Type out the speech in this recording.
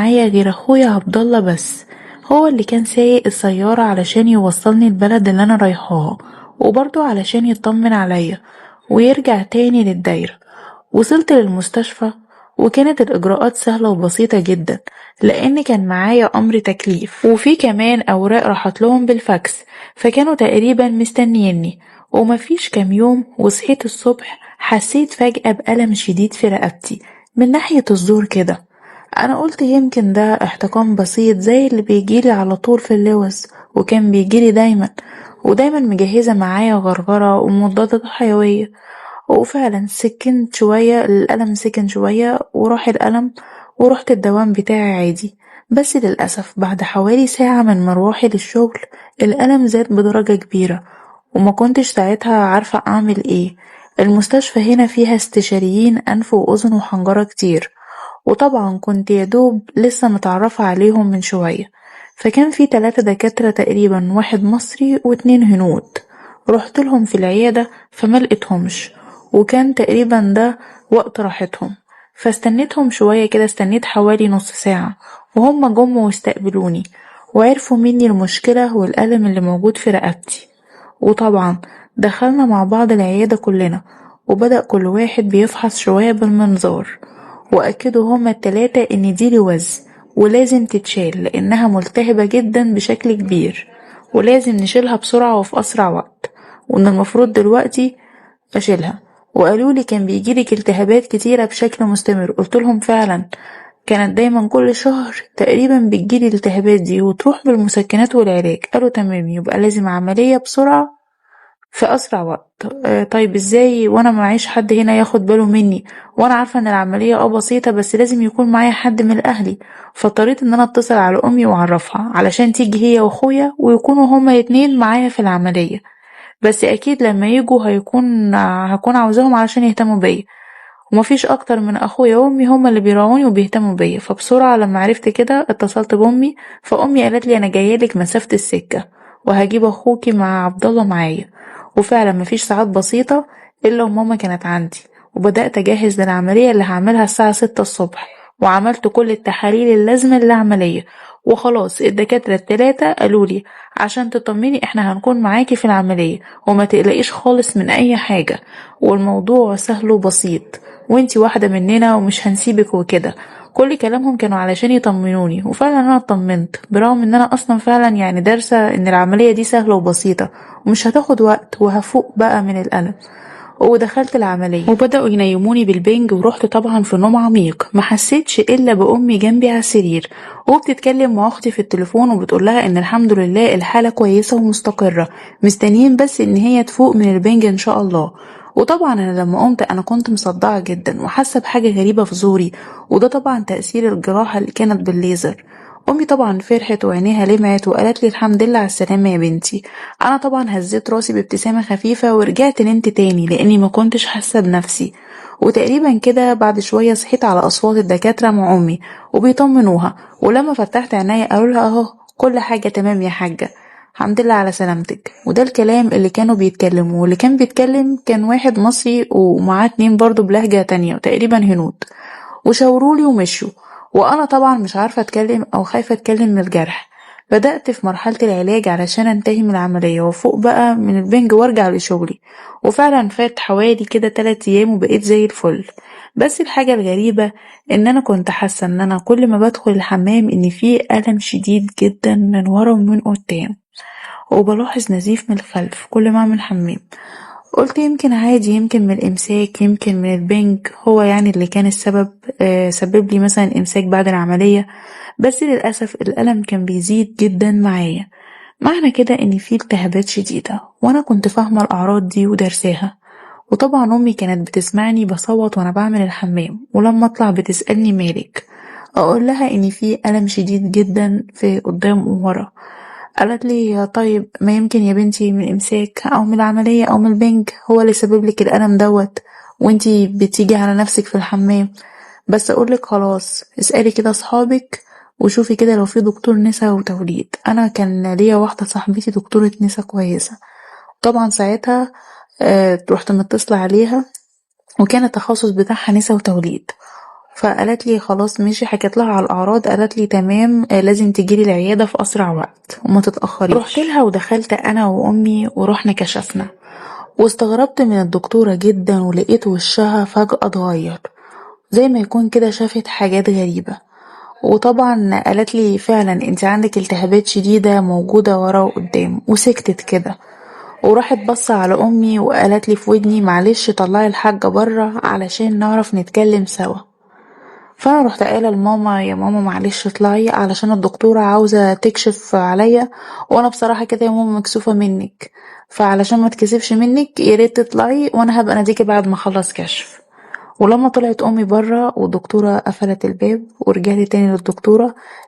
معايا غير اخويا عبد الله بس. هو اللي كان سايق السيارة علشان يوصلني البلد اللي انا رايحاها، وبرضه علشان يطمن عليا ويرجع تاني للدايرة. وصلت للمستشفى وكانت الإجراءات سهلة وبسيطة جدا، لأن كان معايا أمر تكليف وفي كمان أوراق راحت لهم بالفاكس، فكانوا تقريبا مستنيني. ومفيش كام يوم وصحيت الصبح حسيت فجأة بألم شديد في رقبتي من ناحية الزور كده. أنا قلت يمكن ده احتقان بسيط زي اللي بيجيلي على طول في اللوز، وكان بيجيلي دايما، ودايما مجهزة معايا غرغرة ومضادات حيوية. وفعلا سكنت شوية، الألم سكن شوية وراح الألم، ورحت الدوام بتاعي عادي. بس للأسف بعد حوالي ساعة من مروحي للشغل الألم زاد بدرجة كبيرة، وما كنتش ساعتها عارفة أعمل إيه. المستشفى هنا فيها استشاريين أنف وأذن وحنجرة كتير، وطبعا كنت يدوب لسه متعرفة عليهم من شوية. فكان في 3 دكاترة تقريبا، واحد مصري و2 هنود. رحت لهم في العيادة فما لقيتهمش، وكان تقريبا ده وقت راحتهم. فاستنيتهم شوية كده، استنيت حوالي نص ساعة، وهم جم واستقبلوني وعرفوا مني المشكلة والألم اللي موجود في رقبتي. وطبعا دخلنا مع بعض العيادة كلنا، وبدأ كل واحد بيفحص شوية بالمنظار، وأكدوا هما ال3 إن دي لوز ولازم تتشال لأنها ملتهبة جدا بشكل كبير، ولازم نشيلها بسرعة وفي أسرع وقت، وإن المفروض دلوقتي أشيلها. وقالولي كان بيجيلك التهابات كتيرة بشكل مستمر. قلتلهم فعلا كانت دايما كل شهر تقريبا بتجيلي الالتهابات دي وتروح بالمسكنات والعلاج. قالوا تمام، يبقى لازم عملية بسرعة في أسرع وقت. طيب ازاي وانا معيش حد هنا ياخد باله مني، وانا عارفة ان العملية بسيطة بس لازم يكون معايا حد من اهلي. فاضطريت ان انا اتصل على امي واعرفها علشان تيجي هي واخويا ويكونوا هما الاتنين معايا في العملية. بس اكيد لما يجوا هكون عاوزاهم علشان يهتموا بيا، ومفيش اكتر من اخويا وامي هما اللي بيراعوني وبيهتموا بيا. فبسرعة لما عرفت كده اتصلت بامي، فامي قالت لي انا جايلك مسافة السكة وهجيب اخوكي مع عبد الله معايا. وفعلا مفيش ساعات بسيطة الا وماما كانت عندي، وبدأت اجهز للعملية اللي هعملها الساعة 6 الصبح، وعملت كل التحاليل اللازمة للعملية. وخلاص الدكاترة ال3 قالولي عشان تطمني احنا هنكون معاكي في العملية وما تقلقيش خالص من اي حاجة، والموضوع سهل وبسيط، وانتي واحدة مننا ومش هنسيبك وكده. كل كلامهم كانوا علشان يطمنوني، وفعلا انا اطمنت برغم ان انا اصلا فعلا يعني دارسة ان العملية دي سهلة وبسيطة ومش هتاخد وقت وهفوق بقى من الألم. ودخلت العملية وبدأوا ينيموني بالبنج، ورحت طبعا في نوم عميق، ما حسيتش إلا بأمي جنبي على السرير وبتتكلم مع أختي في التليفون وبتقول لها إن الحمد لله الحالة كويسة ومستقرة، مستنيين بس إن هي تفوق من البنج إن شاء الله. وطبعا أنا لما قمت أنا كنت مصدعة جدا وحاسة بحاجة غريبة في زوري، وده طبعا تأثير الجراحة اللي كانت بالليزر. امي طبعا فرحت وعينيها لمعت وقالت لي الحمد لله على السلامه يا بنتي. انا طبعا هزيت راسي بابتسامه خفيفه ورجعت نمت تاني لاني ما كنتش حاسه بنفسي. وتقريبا كده بعد شويه صحيت على اصوات الدكاتره مع امي وبيطمنوها، ولما فتحت عينيا قالوا لها اهو كل حاجه تمام يا حاجه، الحمد لله على سلامتك. وده الكلام اللي كانوا بيتكلموا، واللي كان بيتكلم كان واحد مصري ومعاه 2 برضو بلهجه تانية تقريبا هنود، وشاورولي ومشوا. وانا طبعا مش عارفة اتكلم او خايفة اتكلم من الجرح. بدأت في مرحلة العلاج علشان انتهي من العملية وفوق بقى من البنج وارجع لشغلي. وفعلا فات حوالي كده 3 ايام وبقيت زي الفل. بس الحاجة الغريبة ان انا كنت حاسة ان انا كل ما بدخل الحمام ان فيه ألم شديد جدا من ورا ومن قدام، وبلاحظ نزيف من الخلف كل ما اعمل حمام. قلت يمكن عادي، يمكن من الإمساك، يمكن من البنج هو يعني اللي كان السبب، سبب لي مثلا إمساك بعد العملية. بس للأسف الألم كان بيزيد جدا معايا، معنى كده إن في التهابات شديدة، وأنا كنت فاهمة الأعراض دي ودرساها. وطبعا أمي كانت بتسمعني بصوت وأنا بعمل الحمام، ولما أطلع بتسألني مالك، أقول لها إن في ألم شديد جدا في قدام وورا. قالت لي طيب ما يمكن يا بنتي من امساك او من العملية او من البنج هو اللي سبب لك الالم دوت، وانتي بتيجي على نفسك في الحمام. بس اقولك خلاص اسألي كده اصحابك وشوفي كده لو في دكتور نسا وتوليد. انا كان ليا واحدة صاحبتي دكتورة نسا كويسة، طبعا ساعتها رحت متصلة عليها وكان التخصص بتاعها نسا وتوليد. فقالت لي خلاص ماشي، حكيت لها على الاعراض، قالت لي تمام، لازم تجيلي العياده في اسرع وقت وما تتاخريش. رحت لها ودخلت انا وامي ورحنا كشفنا، واستغربت من الدكتوره جدا، ولقيت وشها فجاه اتغير زي ما يكون كده شافت حاجات غريبه. وطبعا قالت لي فعلا انت عندك التهابات شديده موجوده ورا وقدام، وسكتت كده. وراحت بص على امي وقالت لي في ودني معلش طلعي الحاجه بره علشان نعرف نتكلم سوا. فانا رحت قايله لماما يا ماما معلش اطلعي علشان الدكتوره عاوزه تكشف عليا، وانا بصراحه كده يا ماما مكسوفه منك، فعلشان ما تكسفش منك يا ريت تطلعي وانا هبقى اناديكي بعد ما اخلص كشف. ولما طلعت امي بره والدكتوره قفلت الباب ورجعت تاني للدكتوره،